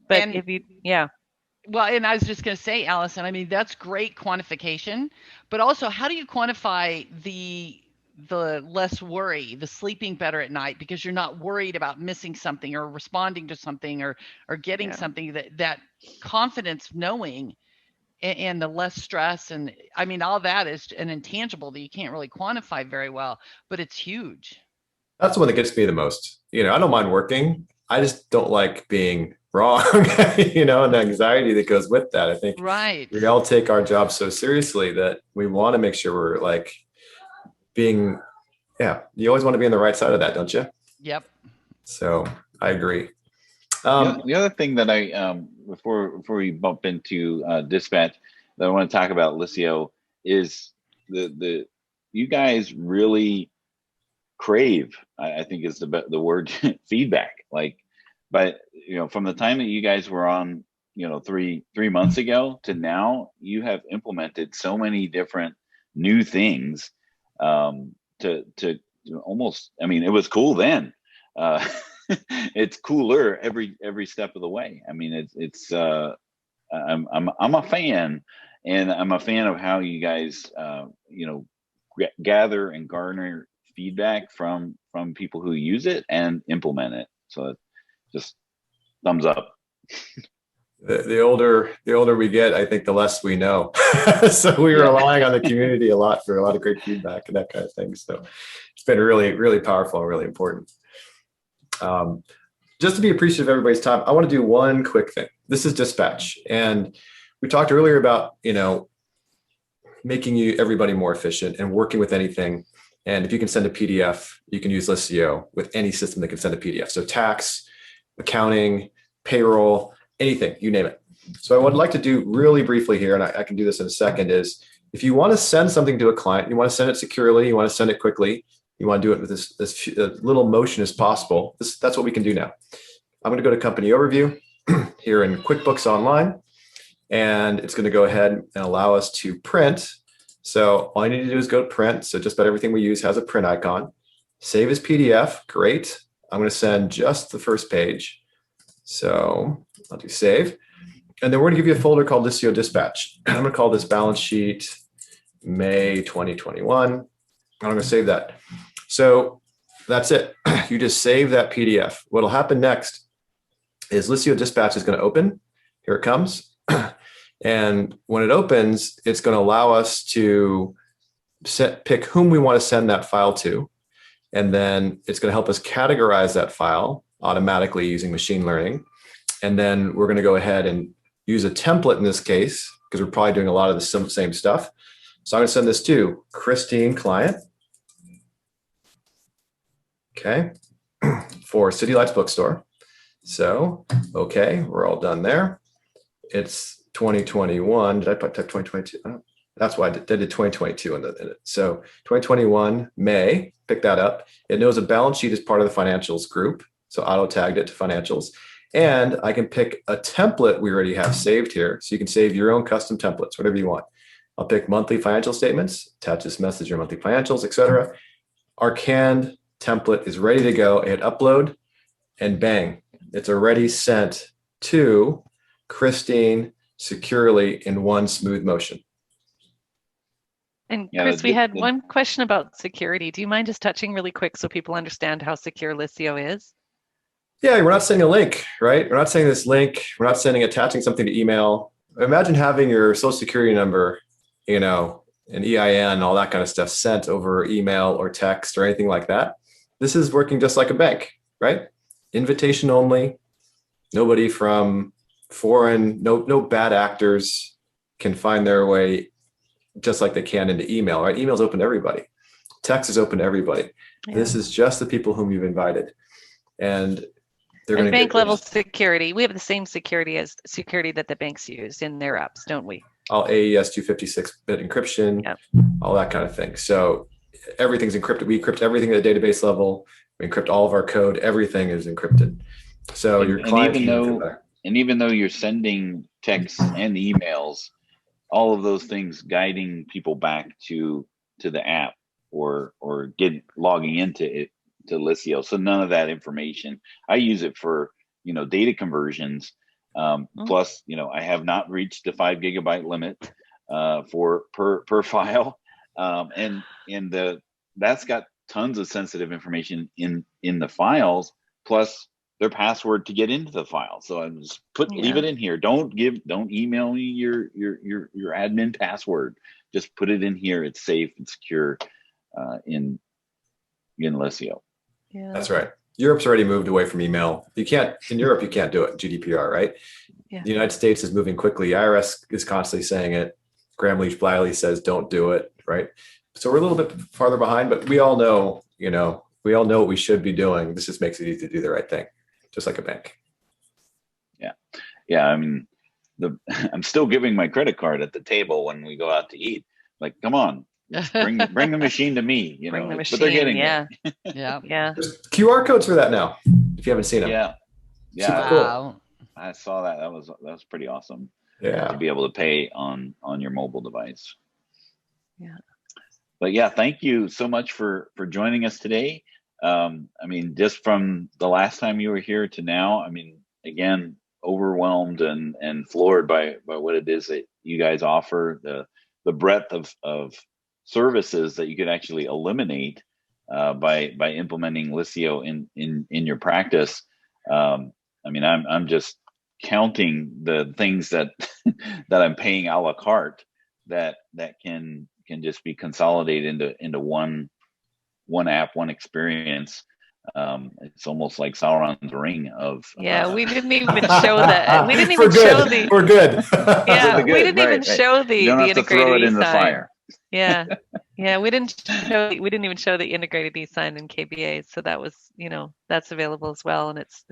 But And if you, yeah, well, and I was just going to say, Allison, I mean, that's great quantification, but also how do you quantify the less worry, the sleeping better at night because you're not worried about missing something or responding to something or getting Yeah. something that confidence knowing and the less stress and I mean all that is an intangible that you can't really quantify very well, but it's huge. That's the one that gets me the most. I don't mind working. I just don't like being wrong, and the anxiety that goes with that. I think Right. we all take our job so seriously that we want to make sure we're like being, you always want to be on the right side of that, don't you? Yep. So I agree. The other thing that I before we bump into dispatch that I want to talk about Listio is the you guys really crave, I think is the word feedback. Like, but from the time that you guys were on, 3 months ago to now, you have implemented so many different new things to almost. I mean, it was cool then. It's cooler every step of the way. I mean, I'm a fan, and I'm a fan of how you guys gather and garner feedback from people who use it and implement it. So just thumbs up. The older we get, I think the less we know. So we're relying on the community a lot for a lot of great feedback and that kind of thing. So it's been really, really powerful and really important. Just to be appreciative of everybody's time, I want to do one quick thing. This is dispatch. And we talked earlier about, making everybody more efficient and working with anything. And if you can send a PDF, you can use Listio with any system that can send a PDF. So tax, accounting, payroll, anything, you name it. So what I'd like to do really briefly here, and I can do this in a second, is if you want to send something to a client, you want to send it securely, you want to send it quickly, you want to do it with this little motion as possible, that's what we can do now. I'm going to go to company overview here in QuickBooks Online, and it's going to go ahead and allow us to print. So all I need to do is go to print. So just about everything we use has a print icon. Save as PDF, great. I'm going to send just the first page. So I'll do save. And then we're going to give you a folder called Listio Dispatch. I'm going to call this balance sheet May 2021. I'm going to save that. So that's it. You just save that PDF. What'll happen next is Listio Dispatch is going to open. Here it comes. And when it opens, it's going to allow us to pick whom we want to send that file to. And then it's going to help us categorize that file automatically using machine learning. And then we're going to go ahead and use a template in this case, because we're probably doing a lot of the same stuff. So I'm going to send this to Christine Client. Okay. For City Lights Bookstore. So, okay, we're all done there. It's 2021. Did I put 2022? That's why I did 2022 in it. So 2021, May, pick that up. It knows a balance sheet is part of the financials group. So auto tagged it to financials. And I can pick a template we already have saved here. So you can save your own custom templates, whatever you want. I'll pick monthly financial statements, attach this message, your monthly financials, etc. Our canned template is ready to go. I hit upload and bang, it's already sent to Christine securely in one smooth motion. And Chris, we had one question about security. Do you mind just touching really quick so people understand how secure Listio is? Yeah, we're not sending a link, right? We're not sending this link. We're not attaching something to email. Imagine having your social security number, an EIN, all that kind of stuff sent over email or text or anything like that. This is working just like a bank, right? Invitation only. Nobody from foreign, no bad actors can find their way just like they can into email, right? Email's open to everybody. Text is open to everybody. Yeah. This is just the people whom you've invited. And they're going to bank level security. We have the same security as security that the banks use in their apps, don't we? All AES 256-bit encryption, yep. All that kind of thing. So everything's encrypted. We encrypt everything at the database level. We encrypt all of our code. Everything is encrypted. So your client even though you're sending texts and emails, all of those things guiding people back to the app or logging into it to Listio. So none of that information. I use it for, data conversions. Plus, I have not reached the 5 gigabyte limit for per file. And that's got tons of sensitive information in the files, plus their password to get into the file. So I just leave it in here. Don't email me your admin password. Just put it in here. It's safe and secure in Listio. Yeah. That's right. Europe's already moved away from email. In Europe, you can't do it. GDPR, right? Yeah. The United States is moving quickly. IRS is constantly saying it. Graham Leach Bliley says, don't do it, right? So we're a little bit farther behind, but we all know, what we should be doing. This just makes it easy to do the right thing, just like a bank. Yeah. Yeah. I mean, I'm still giving my credit card at the table when we go out to eat. Like, come on, bring the machine to me, Bring the machine, but they're getting yeah. it. Yeah. There's QR codes for that now, if you haven't seen them. Yeah. Yeah. Super cool. Wow. I saw that. That was pretty awesome. Yeah. To be able to pay on your mobile device. Yeah. But yeah, thank you so much for joining us today. Just from the last time you were here to now, again, overwhelmed and floored by what it is that you guys offer, the breadth of services that you could actually eliminate by implementing Listio in your practice. I'm just counting the things that I'm paying a la carte that can just be consolidated into one app, one experience. It's almost like Sauron's ring of. We didn't even show that. We didn't even We're good. Yeah, Good. we didn't even show the you don't have to integrated throw it in the e-sign. fire. Yeah, we didn't even show the integrated e-sign in KBA. So that was, that's available as well, and it's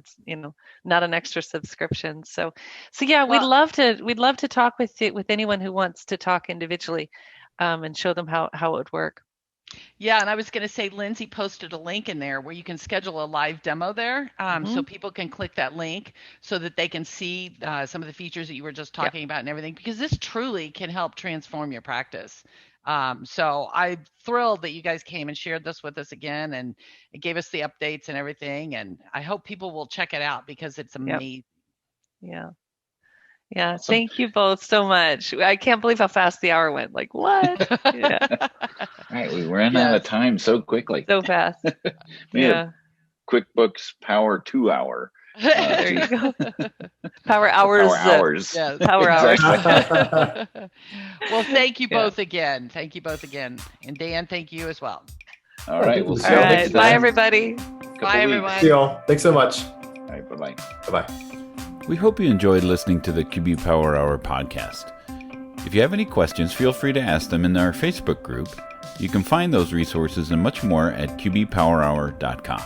not an extra subscription. So yeah, we'd love to talk with anyone who wants to talk individually, and show them how it would work. Yeah, and I was going to say, Lindsay posted a link in there where you can schedule a live demo there, so people can click that link so that they can see some of the features that you were just talking about and everything, because this truly can help transform your practice. So I'm thrilled that you guys came and shared this with us again, and it gave us the updates and everything, and I hope people will check it out because it's amazing. Yeah. Yeah, thank you both so much. I can't believe how fast the hour went. Like, what? Yeah. Right, we ran out of time so quickly. So fast. Yeah. QuickBooks Power 2 hour. There you go. Power hours. Power hours. Yes. Power hours. Well, thank you both again. Thank you both again. And Dan, thank you as well. All right, we'll see All you right. next time. Bye, everybody. Bye, everyone. See y'all. Thanks so much. All right, bye-bye. Bye-bye. We hope you enjoyed listening to the QB Power Hour podcast. If you have any questions, feel free to ask them in our Facebook group. You can find those resources and much more at qbpowerhour.com.